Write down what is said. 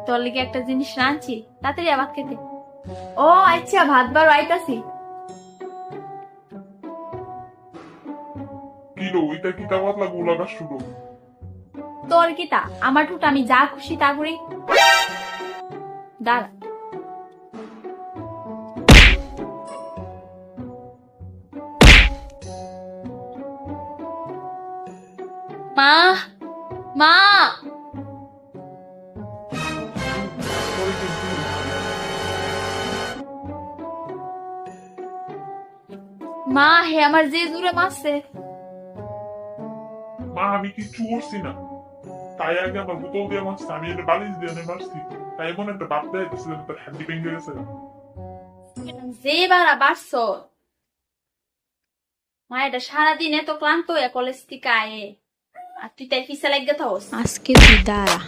তোর লিগে একটা জিনিস রাঁধছি, তাড়াতাড়ি ভাত খেতে। ও আচ্ছা, ভাত বার আইতাছি। কিলো ওইটা কি তাওয়াত লাগু লাগা শুরু। তোর কি তা, আমার ঠুট আমি যা খুশি তা করি। দাঁড়া। মা, মা, মা, হে আমার যে জুড়ে মারছে। মা আমি কিচ্ছু করছি না, তাই আগে আমার বোতল দিয়ে মারছি, আমি এটা বালিশ দিয়ে এনে মারছি, তাই এমন একটা বাপ দেয় গেছিলাম তার হাড্ডি ভেঙে গেছে। যে বারা বাড়ছ, মা এটা সারাদিন এত ক্লান্ত হয়ে কলেজ থেকে আয়ে, আর তুই তাই পিছা লাগিয়ে থাকস। আজকে তুই দাঁড়া।